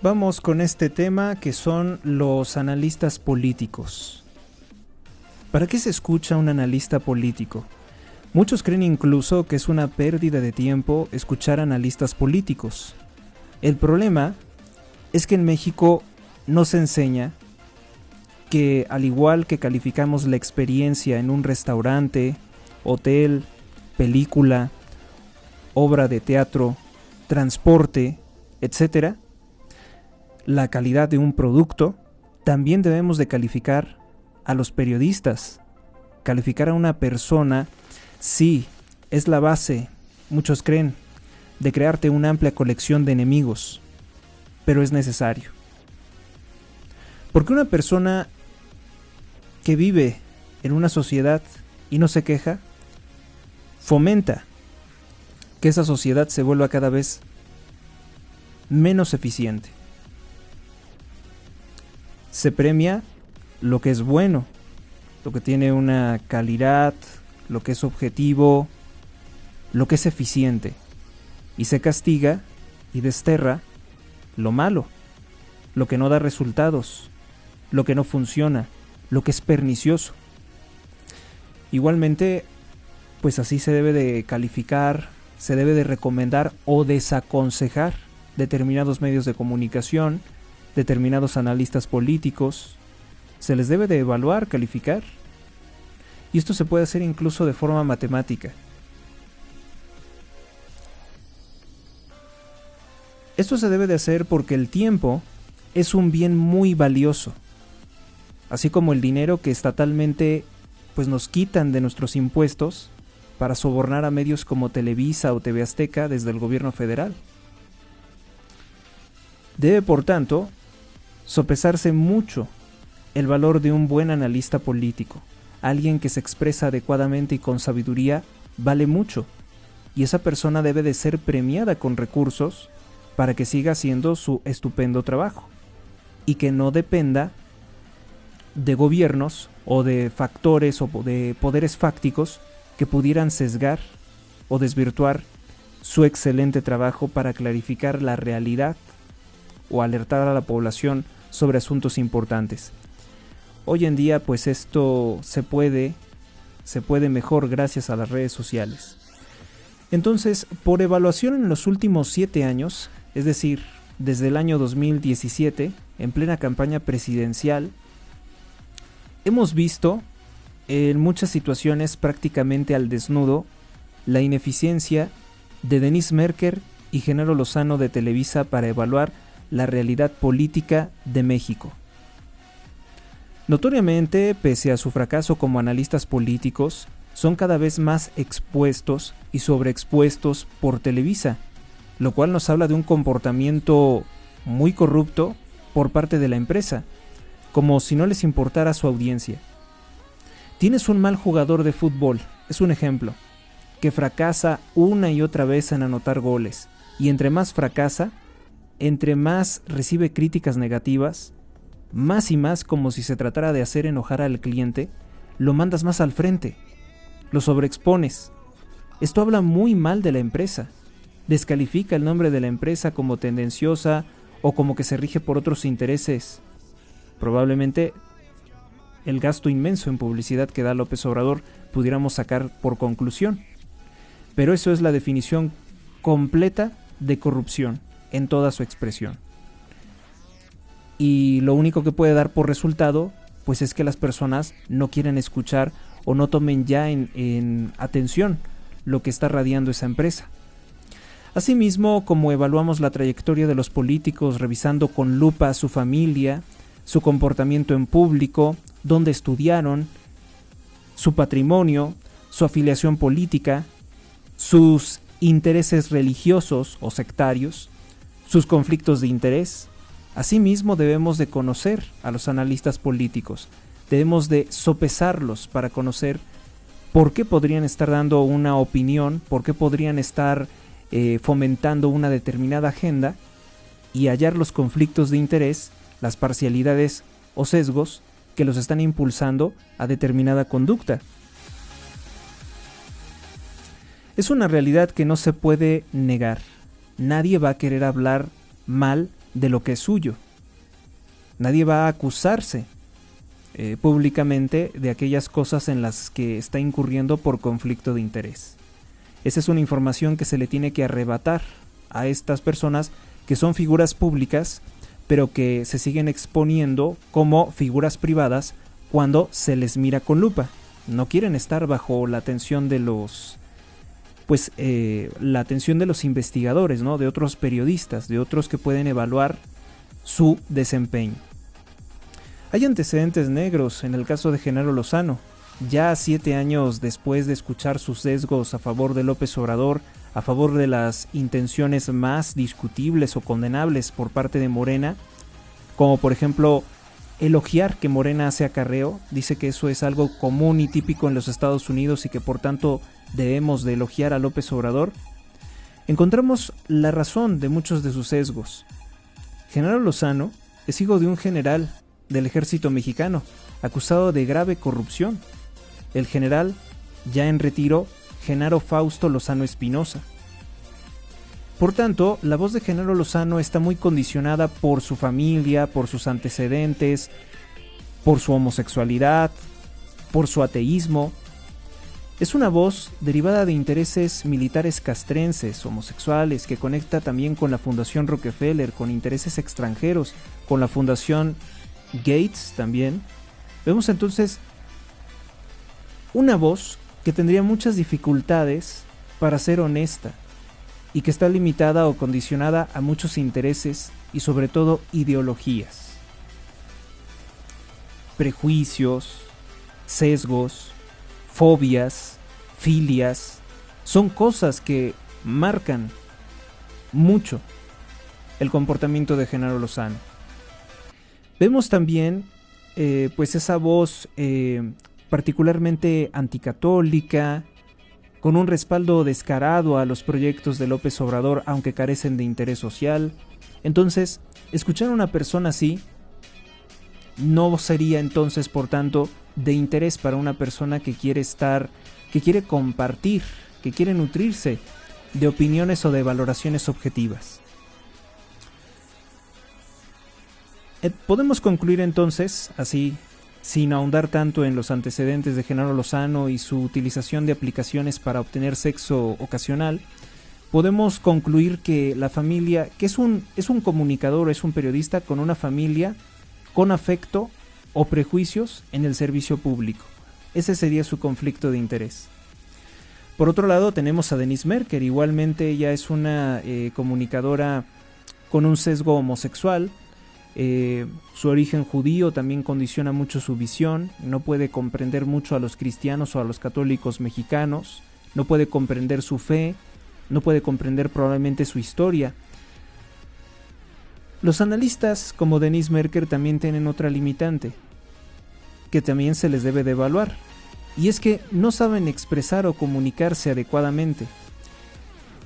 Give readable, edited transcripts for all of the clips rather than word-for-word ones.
Vamos con este tema que son los analistas políticos. ¿Para qué se escucha un analista político? Muchos creen incluso que es una pérdida de tiempo escuchar analistas políticos. El problema es que en México no se enseña que, al igual que calificamos la experiencia en un restaurante, hotel, película, obra de teatro, transporte, etc., la calidad de un producto, también debemos de calificar a los periodistas. Calificar a una persona, sí, es la base, muchos creen, de crearte una amplia colección de enemigos, pero es necesario. Porque una persona que vive en una sociedad y no se queja, fomenta que esa sociedad se vuelva cada vez menos eficiente. Se premia lo que es bueno, lo que tiene una calidad, lo que es objetivo, lo que es eficiente. Y se castiga y desterra lo malo, lo que no da resultados, lo que no funciona, lo que es pernicioso. Igualmente, pues así se debe de calificar, se debe de recomendar o desaconsejar determinados medios de comunicación, determinados analistas políticos. Se les debe de evaluar, calificar. Y esto se puede hacer incluso de forma matemática. Esto se debe de hacer porque el tiempo es un bien muy valioso. Así como el dinero que estatalmente pues nos quitan de nuestros impuestos para sobornar a medios como Televisa o TV Azteca desde el gobierno federal. Debe, por tanto, sopesarse mucho el valor de un buen analista político. Alguien que se expresa adecuadamente y con sabiduría vale mucho, y esa persona debe de ser premiada con recursos para que siga haciendo su estupendo trabajo y que no dependa de gobiernos o de factores o de poderes fácticos que pudieran sesgar o desvirtuar su excelente trabajo para clarificar la realidad o alertar a la población sobre asuntos importantes. Hoy en día pues esto se puede mejor gracias a las redes sociales. Entonces, por evaluación en los últimos 7 años, es decir, desde el año 2017, en plena campaña presidencial, hemos visto en muchas situaciones prácticamente al desnudo la ineficiencia de Denise Merker y Genaro Lozano de Televisa para evaluar la realidad política de México. Notoriamente, pese a su fracaso como analistas políticos, son cada vez más expuestos y sobreexpuestos por Televisa, lo cual nos habla de un comportamiento muy corrupto por parte de la empresa, como si no les importara su audiencia. Tienes un mal jugador de fútbol, es un ejemplo, que fracasa una y otra vez en anotar goles, y entre más fracasa, entre más recibe críticas negativas, más y más como si se tratara de hacer enojar al cliente, lo mandas más al frente, lo sobreexpones. Esto habla muy mal de la empresa, descalifica el nombre de la empresa como tendenciosa o como que se rige por otros intereses. Probablemente el gasto inmenso en publicidad que da López Obrador pudiéramos sacar por conclusión. Pero eso es la definición completa de corrupción en toda su expresión. Y lo único que puede dar por resultado pues es que las personas no quieren escuchar o no tomen ya en atención lo que está radiando esa empresa. Asimismo, como evaluamos la trayectoria de los políticos revisando con lupa su familia, su comportamiento en público, dónde estudiaron, su patrimonio, su afiliación política, sus intereses religiosos o sectarios, sus conflictos de interés. Asimismo, debemos de conocer a los analistas políticos, debemos de sopesarlos para conocer por qué podrían estar dando una opinión, por qué podrían estar fomentando una determinada agenda y hallar los conflictos de interés, las parcialidades o sesgos que los están impulsando a determinada conducta. Es una realidad que no se puede negar. Nadie va a querer hablar mal de lo que es suyo. Nadie va a acusarse públicamente de aquellas cosas en las que está incurriendo por conflicto de interés. Esa es una información que se le tiene que arrebatar a estas personas que son figuras públicas, pero que se siguen exponiendo como figuras privadas cuando se les mira con lupa. No quieren estar bajo la atención de los la atención de los investigadores, ¿no? De otros periodistas, de otros que pueden evaluar su desempeño. Hay antecedentes negros en el caso de Genaro Lozano. Ya 7 años después de escuchar sus sesgos a favor de López Obrador, a favor de las intenciones más discutibles o condenables por parte de Morena, como por ejemplo elogiar que Morena hace acarreo, dice que eso es algo común y típico en los Estados Unidos y que por tanto debemos de elogiar a López Obrador, encontramos la razón de muchos de sus sesgos. Genaro Lozano es hijo de un general del ejército mexicano, acusado de grave corrupción. El general, ya en retiro, Genaro Fausto Lozano Espinosa. Por tanto, la voz de Genaro Lozano está muy condicionada por su familia, por sus antecedentes, por su homosexualidad, por su ateísmo. Es una voz derivada de intereses militares castrenses, homosexuales, que conecta también con la Fundación Rockefeller, con intereses extranjeros, con la Fundación Gates también. Vemos entonces una voz que tendría muchas dificultades para ser honesta y que está limitada o condicionada a muchos intereses y sobre todo ideologías, prejuicios, sesgos, fobias, filias. Son cosas que marcan mucho el comportamiento de Genaro Lozano. Vemos también pues esa voz particularmente anticatólica, con un respaldo descarado a los proyectos de López Obrador, aunque carecen de interés social. Entonces, escuchar a una persona así no sería entonces, por tanto, de interés para una persona que quiere compartir, que quiere nutrirse de opiniones o de valoraciones objetivas. Podemos concluir entonces, así, sin ahondar tanto en los antecedentes de Genaro Lozano y su utilización de aplicaciones para obtener sexo ocasional, podemos concluir que la familia, que es un comunicador, es un periodista con una familia con afecto o prejuicios en el servicio público. Ese sería su conflicto de interés. Por otro lado, tenemos a Denise Merker. Igualmente ella es una comunicadora con un sesgo homosexual. Su origen judío también condiciona mucho su visión. No puede comprender mucho a los cristianos o a los católicos mexicanos. No puede comprender su fe. No puede comprender probablemente su historia. Los analistas como Denise Merker también tienen otra limitante que también se les debe de evaluar, y es que no saben expresar o comunicarse adecuadamente.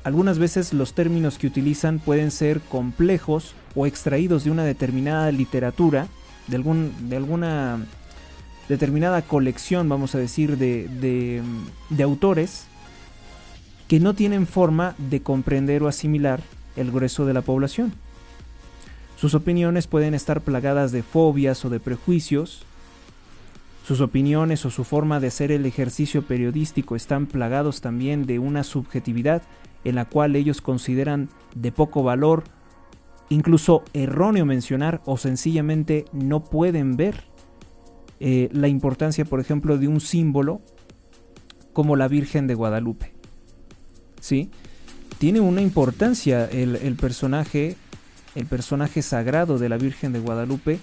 Algunas veces los términos que utilizan pueden ser complejos o extraídos de una determinada literatura, de alguna determinada colección, vamos a decir, de autores que no tienen forma de comprender o asimilar el grueso de la población. Sus opiniones pueden estar plagadas de fobias o de prejuicios. Sus opiniones o su forma de hacer el ejercicio periodístico están plagados también de una subjetividad en la cual ellos consideran de poco valor, incluso erróneo mencionar, o sencillamente no pueden ver la importancia, por ejemplo, de un símbolo como la Virgen de Guadalupe. ¿Sí? Tiene una importancia el personaje sagrado de la Virgen de Guadalupe,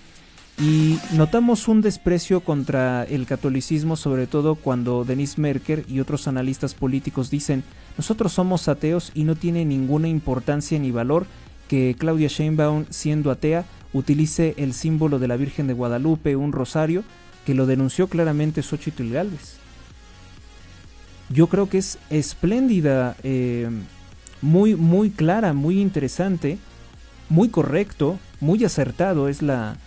y notamos un desprecio contra el catolicismo, sobre todo cuando Denise Merker y otros analistas políticos dicen: nosotros somos ateos y no tiene ninguna importancia ni valor que Claudia Sheinbaum, siendo atea, utilice el símbolo de la Virgen de Guadalupe, un rosario, que lo denunció claramente Xóchitl Gálvez. Yo creo que es espléndida, muy, muy clara, muy interesante, muy correcto, muy acertado, es la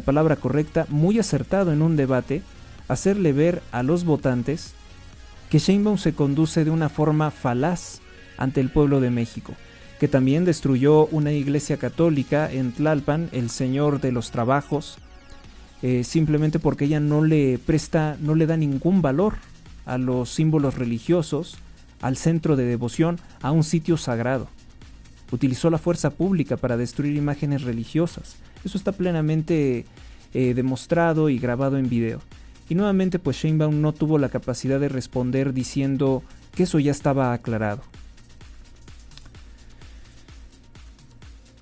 palabra correcta, muy acertado en un debate, hacerle ver a los votantes que Sheinbaum se conduce de una forma falaz ante el pueblo de México, que también destruyó una iglesia católica en Tlalpan, el Señor de los Trabajos, simplemente porque ella no le da ningún valor a los símbolos religiosos, al centro de devoción, a un sitio sagrado. Utilizó la fuerza pública para destruir imágenes religiosas. Eso está plenamente demostrado y grabado en video. Y nuevamente pues Sheinbaum no tuvo la capacidad de responder diciendo que eso ya estaba aclarado.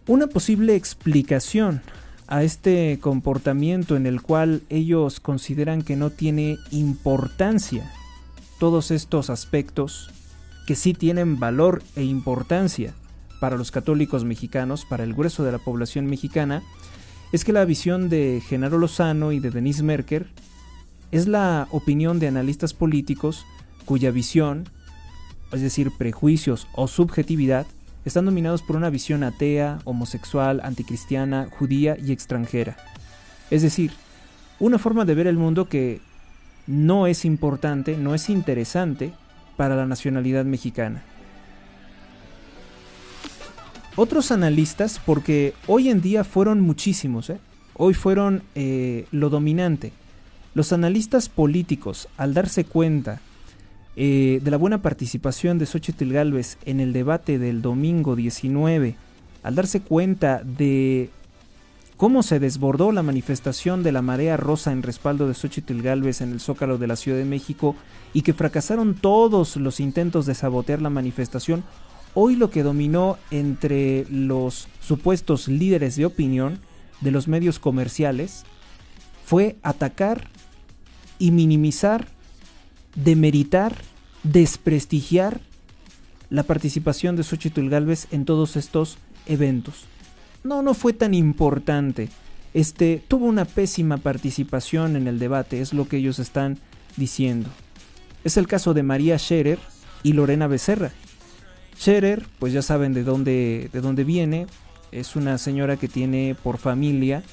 Una posible explicación a este comportamiento en el cual ellos consideran que no tiene importancia todos estos aspectos que sí tienen valor e importancia para los católicos mexicanos, para el grueso de la población mexicana, es que la visión de Genaro Lozano y de Denise Merker es la opinión de analistas políticos cuya visión, es decir, prejuicios o subjetividad, están dominados por una visión atea, homosexual, anticristiana, judía y extranjera. Es decir, una forma de ver el mundo que no es importante, no es interesante para la nacionalidad mexicana. Otros analistas, porque hoy en día fueron muchísimos, hoy fueron lo dominante. Los analistas políticos, al darse cuenta de la buena participación de Xóchitl Gálvez en el debate del domingo 19, al darse cuenta de cómo se desbordó la manifestación de la marea rosa en respaldo de Xóchitl Gálvez en el Zócalo de la Ciudad de México y que fracasaron todos los intentos de sabotear la manifestación, hoy lo que dominó entre los supuestos líderes de opinión de los medios comerciales fue atacar y minimizar, demeritar, desprestigiar la participación de Xóchitl Gálvez en todos estos eventos. No fue tan importante. Tuvo una pésima participación en el debate, es lo que ellos están diciendo. Es el caso de María Scherer y Lorena Becerra. Scherer, pues ya saben de dónde viene. Es una señora que tiene por familia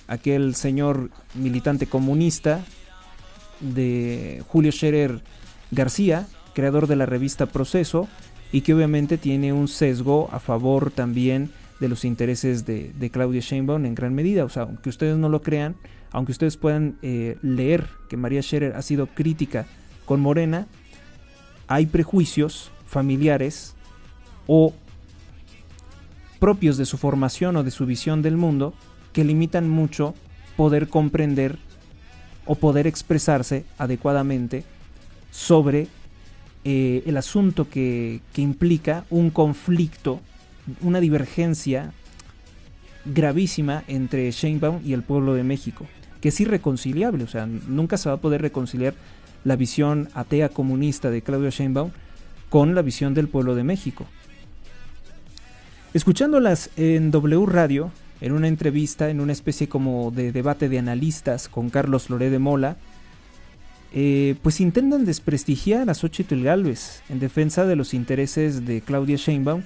aquel señor militante comunista de Julio Scherer García, creador de la revista Proceso, y que obviamente tiene un sesgo a favor también de los intereses de Claudia Sheinbaum en gran medida. O sea, aunque ustedes no lo crean, aunque ustedes puedan leer que María Scherer ha sido crítica con Morena, hay prejuicios familiares o propios de su formación o de su visión del mundo que limitan mucho poder comprender o poder expresarse adecuadamente sobre el asunto que implica un conflicto, una divergencia gravísima entre Sheinbaum y el pueblo de México, que es irreconciliable. O sea, nunca se va a poder reconciliar la visión atea comunista de Claudia Sheinbaum con la visión del pueblo de México. Escuchándolas en W Radio, en una entrevista, en una especie como de debate de analistas con Carlos Loré de Mola, pues intentan desprestigiar a Xóchitl Gálvez en defensa de los intereses de Claudia Sheinbaum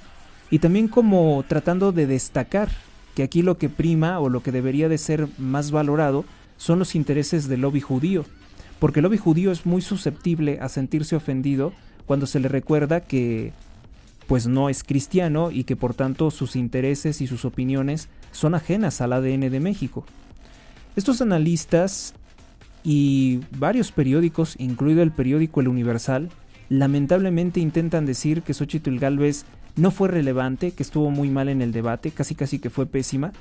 y también como tratando de destacar que aquí lo que prima o lo que debería de ser más valorado son los intereses del lobby judío, porque el lobby judío es muy susceptible a sentirse ofendido cuando se le recuerda que pues no es cristiano y que por tanto sus intereses y sus opiniones son ajenas al ADN de México. Estos analistas y varios periódicos, incluido el periódico El Universal, lamentablemente intentan decir que Xóchitl Gálvez no fue relevante, que estuvo muy mal en el debate, casi que fue pésima.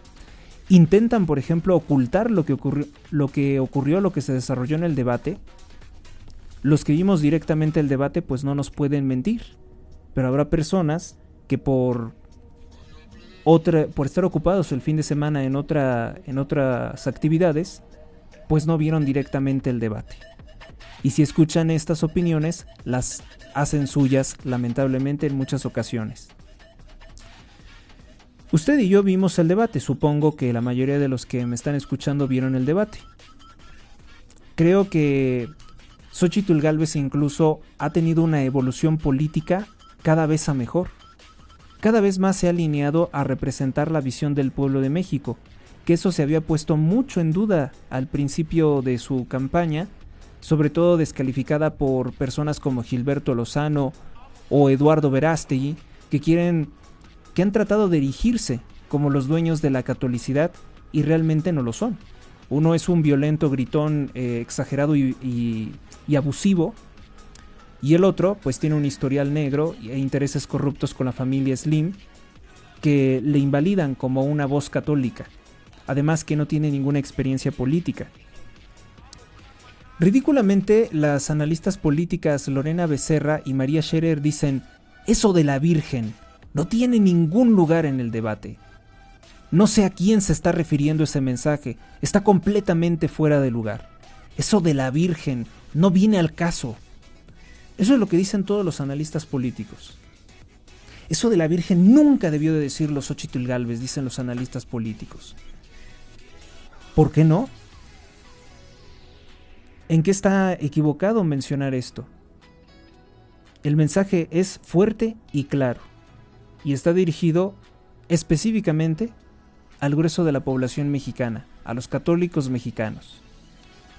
Intentan, por ejemplo, ocultar lo que ocurrió, lo que se desarrolló en el debate. Los que vimos directamente el debate pues no nos pueden mentir, pero habrá personas que por estar ocupados el fin de semana en otras actividades, pues no vieron directamente el debate. Y si escuchan estas opiniones, las hacen suyas, lamentablemente, en muchas ocasiones. Usted y yo vimos el debate, supongo que la mayoría de los que me están escuchando vieron el debate. Creo que Xóchitl Gálvez incluso ha tenido una evolución política cada vez a mejor. Cada vez más se ha alineado a representar la visión del pueblo de México, que eso se había puesto mucho en duda al principio de su campaña, sobre todo descalificada por personas como Gilberto Lozano o Eduardo Verástegui, que han tratado de erigirse como los dueños de la catolicidad y realmente no lo son. Uno es un violento, gritón, exagerado y abusivo, y el otro pues tiene un historial negro e intereses corruptos con la familia Slim que le invalidan como una voz católica, además que no tiene ninguna experiencia política. Ridículamente, las analistas políticas Lorena Becerra y María Scherer dicen: eso de la Virgen no tiene ningún lugar en el debate. No sé a quién se está refiriendo ese mensaje, está completamente fuera de lugar. Eso de la Virgen no viene al caso. Eso es lo que dicen todos los analistas políticos. Eso de la Virgen nunca debió de decirlo Xóchitl Gálvez, dicen los analistas políticos. ¿Por qué no? ¿En qué está equivocado mencionar esto? El mensaje es fuerte y claro, y está dirigido específicamente al grueso de la población mexicana, a los católicos mexicanos.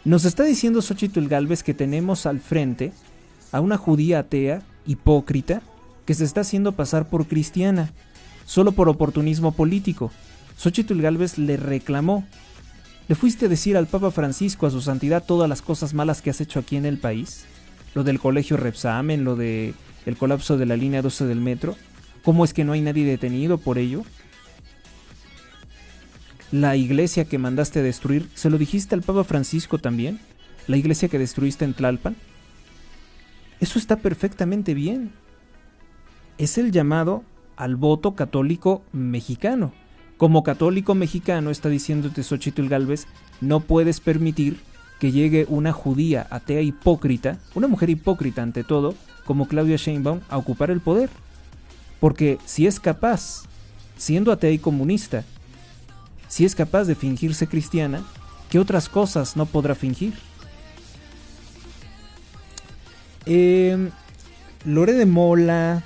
Nos está diciendo Xóchitl Gálvez que tenemos al frente a una judía atea, hipócrita, que se está haciendo pasar por cristiana, solo por oportunismo político. Xóchitl Gálvez le reclamó: ¿le fuiste a decir al Papa Francisco, a su santidad, todas las cosas malas que has hecho aquí en el país? Lo del colegio Repsamen, lo del colapso de la línea 12 del metro. ¿Cómo es que no hay nadie detenido por ello? La iglesia que mandaste destruir, ¿se lo dijiste al Papa Francisco también? ¿La iglesia que destruiste en Tlalpan? Eso está perfectamente bien. Es el llamado al voto católico mexicano. Como católico mexicano, está diciéndote Xóchitl Gálvez, no puedes permitir que llegue una judía atea hipócrita, una mujer hipócrita ante todo, como Claudia Sheinbaum, a ocupar el poder. Porque si es capaz, siendo atea y comunista, si es capaz de fingirse cristiana, ¿qué otras cosas no podrá fingir? Lore de Mola,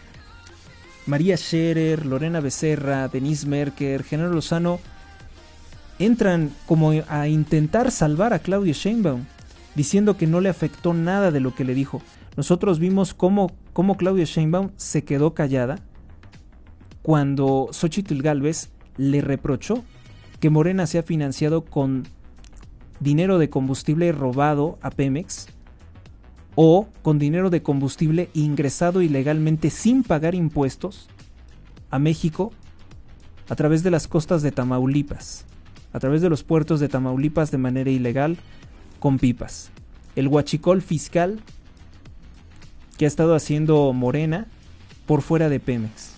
María Scherer, Lorena Becerra, Denise Merker, Genaro Lozano entran como a intentar salvar a Claudia Sheinbaum, diciendo que no le afectó nada de lo que le dijo. Nosotros vimos cómo Claudia Sheinbaum se quedó callada cuando Xóchitl Gálvez le reprochó que Morena se ha financiado con dinero de combustible robado a Pemex o con dinero de combustible ingresado ilegalmente sin pagar impuestos a México a través de las costas de Tamaulipas, a través de los puertos de Tamaulipas de manera ilegal con pipas. El huachicol fiscal que ha estado haciendo Morena por fuera de Pemex.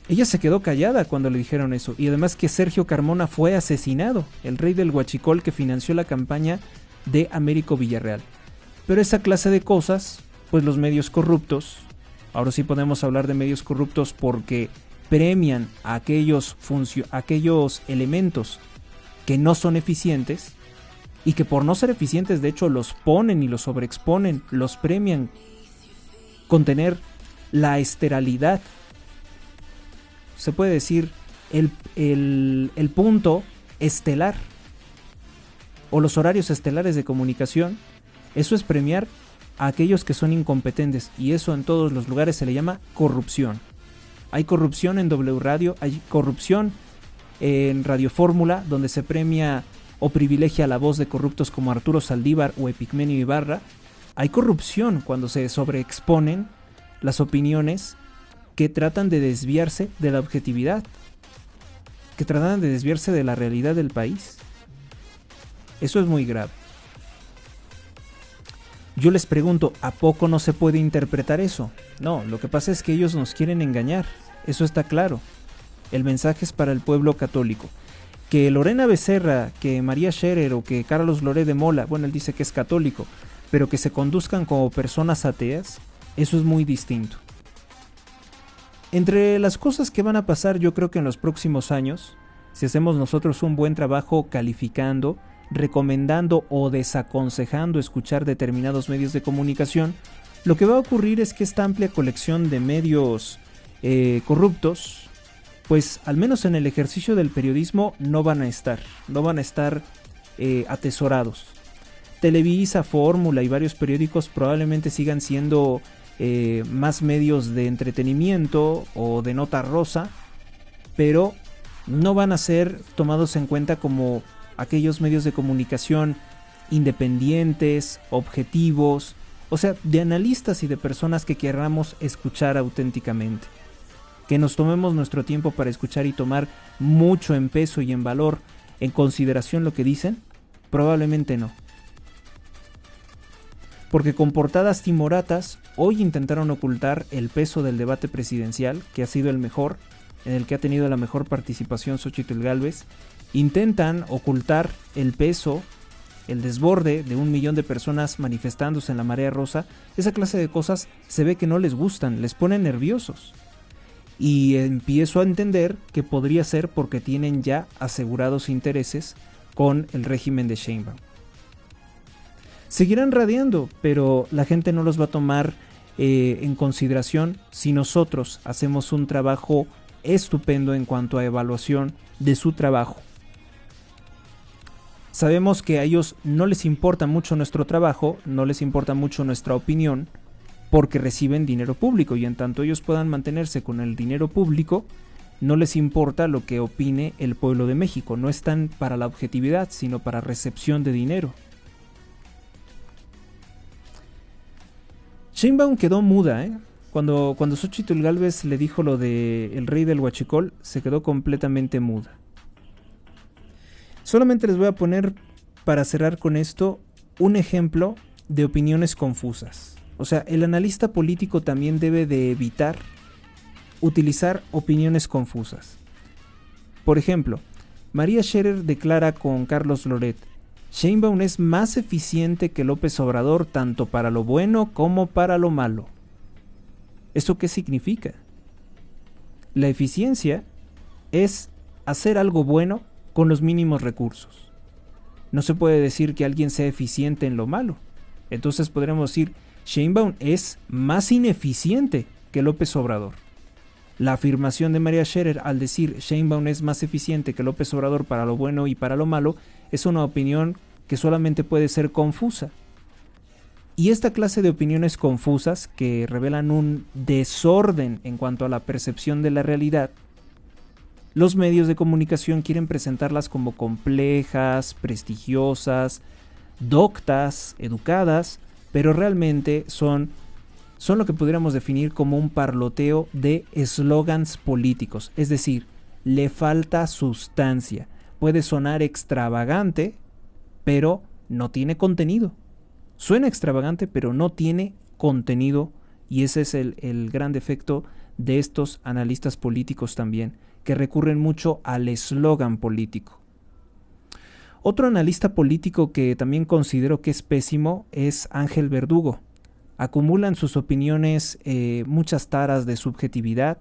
Ella se quedó callada cuando le dijeron eso, y además que Sergio Carmona fue asesinado, el rey del huachicol que financió la campaña de Américo Villarreal. Pero esa clase de cosas, pues los medios corruptos, ahora sí podemos hablar de medios corruptos porque premian a aquellos elementos que no son eficientes y que por no ser eficientes de hecho los ponen y los sobreexponen, los premian con tener la esteralidad, se puede decir el punto estelar o los horarios estelares de comunicación. Eso es premiar a aquellos que son incompetentes, y eso en todos los lugares se le llama corrupción. Hay corrupción en W Radio, hay corrupción en Radio Fórmula, donde se premia o privilegia la voz de corruptos como Arturo Saldívar o Epigmenio Ibarra. Hay corrupción cuando se sobreexponen las opiniones que tratan de desviarse de la objetividad, que tratan de desviarse de la realidad del país. Eso es muy grave. Yo les pregunto, ¿a poco no se puede interpretar eso? No, lo que pasa es que ellos nos quieren engañar, eso está claro. El mensaje es para el pueblo católico. Que Lorena Becerra, que María Scherer o que Carlos Lore de Mola, bueno, él dice que es católico, pero que se conduzcan como personas ateas, eso es muy distinto. Entre las cosas que van a pasar, yo creo que en los próximos años, si hacemos nosotros un buen trabajo calificando, recomendando o desaconsejando escuchar determinados medios de comunicación, lo que va a ocurrir es que esta amplia colección de medios corruptos, pues al menos en el ejercicio del periodismo no van a estar atesorados. Televisa, Fórmula y varios periódicos probablemente sigan siendo más medios de entretenimiento o de nota rosa, pero no van a ser tomados en cuenta como aquellos medios de comunicación independientes, objetivos, o sea, de analistas y de personas que queramos escuchar auténticamente. Que nos tomemos nuestro tiempo para escuchar y tomar mucho en peso y en valor en consideración lo que dicen, probablemente no. Porque con portadas timoratas hoy intentaron ocultar el peso del debate presidencial, que ha sido el mejor, en el que ha tenido la mejor participación Xóchitl Gálvez. Intentan ocultar el peso, el desborde de 1 millón de personas manifestándose en la marea rosa. Esa clase de cosas se ve que no les gustan, les ponen nerviosos. Y empiezo a entender que podría ser porque tienen ya asegurados intereses con el régimen de Sheinbaum. Seguirán radiando, pero la gente no los va a tomar en consideración si nosotros hacemos un trabajo estupendo en cuanto a evaluación de su trabajo. Sabemos que a ellos no les importa mucho nuestro trabajo, no les importa mucho nuestra opinión, porque reciben dinero público, y en tanto ellos puedan mantenerse con el dinero público, no les importa lo que opine el pueblo de México. No están para la objetividad, sino para recepción de dinero. Sheinbaum quedó muda, Cuando Xóchitl Gálvez le dijo lo de el rey del huachicol, se quedó completamente muda. Solamente les voy a poner, para cerrar con esto, un ejemplo de opiniones confusas. O sea, el analista político también debe de evitar utilizar opiniones confusas. Por ejemplo, María Scherer declara con Carlos Loret: Sheinbaum es más eficiente que López Obrador tanto para lo bueno como para lo malo. ¿Eso qué significa? La eficiencia es hacer algo bueno con los mínimos recursos. No se puede decir que alguien sea eficiente en lo malo. Entonces podremos decir: Sheinbaum es más ineficiente que López Obrador. La afirmación de María Scherer al decir Sheinbaum es más eficiente que López Obrador para lo bueno y para lo malo es una opinión que solamente puede ser confusa. Y esta clase de opiniones confusas, que revelan un desorden en cuanto a la percepción de la realidad, los medios de comunicación quieren presentarlas como complejas, prestigiosas, doctas, educadas, pero realmente son lo que pudiéramos definir como un parloteo de eslogans políticos. Es decir, le falta sustancia. Puede sonar extravagante, pero no tiene contenido. Suena extravagante, pero no tiene contenido, y ese es el gran defecto de estos analistas políticos también, que recurren mucho al eslogan político. Otro analista político que también considero que es pésimo es Ángel Verdugo. Acumulan sus opiniones muchas taras de subjetividad,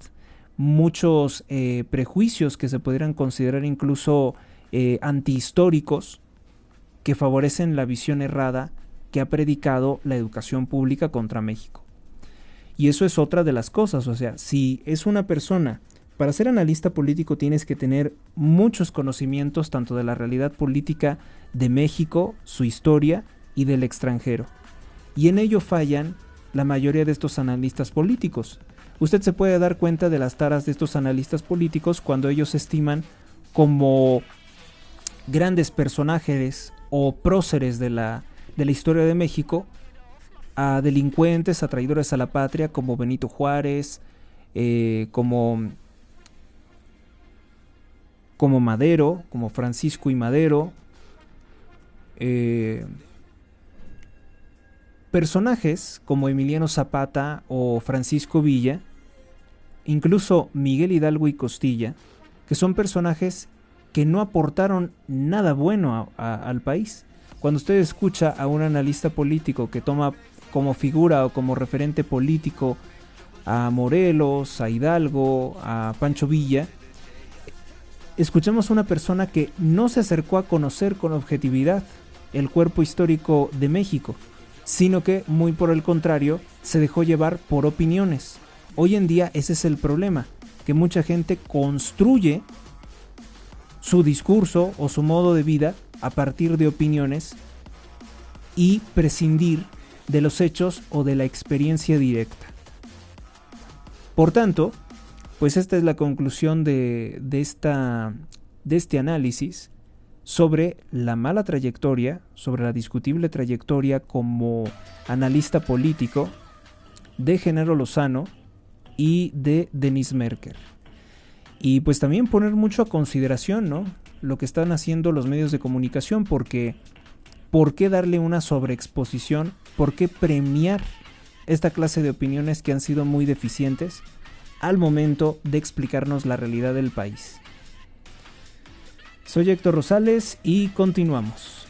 muchos prejuicios que se pudieran considerar incluso antihistóricos, que favorecen la visión errada que ha predicado la educación pública contra México. Y eso es otra de las cosas. O sea, si es una persona, para ser analista político tienes que tener muchos conocimientos tanto de la realidad política de México, su historia, y del extranjero. Y en ello fallan la mayoría de estos analistas políticos. Usted se puede dar cuenta de las taras de estos analistas políticos cuando ellos estiman como grandes personajes o próceres de la historia de México a delincuentes, a traidores a la patria, como Benito Juárez, como Madero, como Francisco y Madero, personajes como Emiliano Zapata o Francisco Villa, incluso Miguel Hidalgo y Costilla, que son personajes que no aportaron nada bueno al país. Cuando usted escucha a un analista político que toma como figura o como referente político a Morelos, a Hidalgo, a Pancho Villa, escuchamos a una persona que no se acercó a conocer con objetividad el cuerpo histórico de México, sino que, muy por el contrario, se dejó llevar por opiniones. Hoy en día ese es el problema, que mucha gente construye su discurso o su modo de vida a partir de opiniones y prescindir de los hechos o de la experiencia directa. Por tanto, pues esta es la conclusión de este análisis sobre la mala trayectoria, sobre la discutible trayectoria como analista político de Genaro Lozano y de Denis Merker. Y pues también poner mucho a consideración, ¿no?, lo que están haciendo los medios de comunicación, porque ¿por qué darle una sobreexposición? ¿Por qué premiar esta clase de opiniones que han sido muy deficientes al momento de explicarnos la realidad del país? Soy Héctor Rosales y continuamos.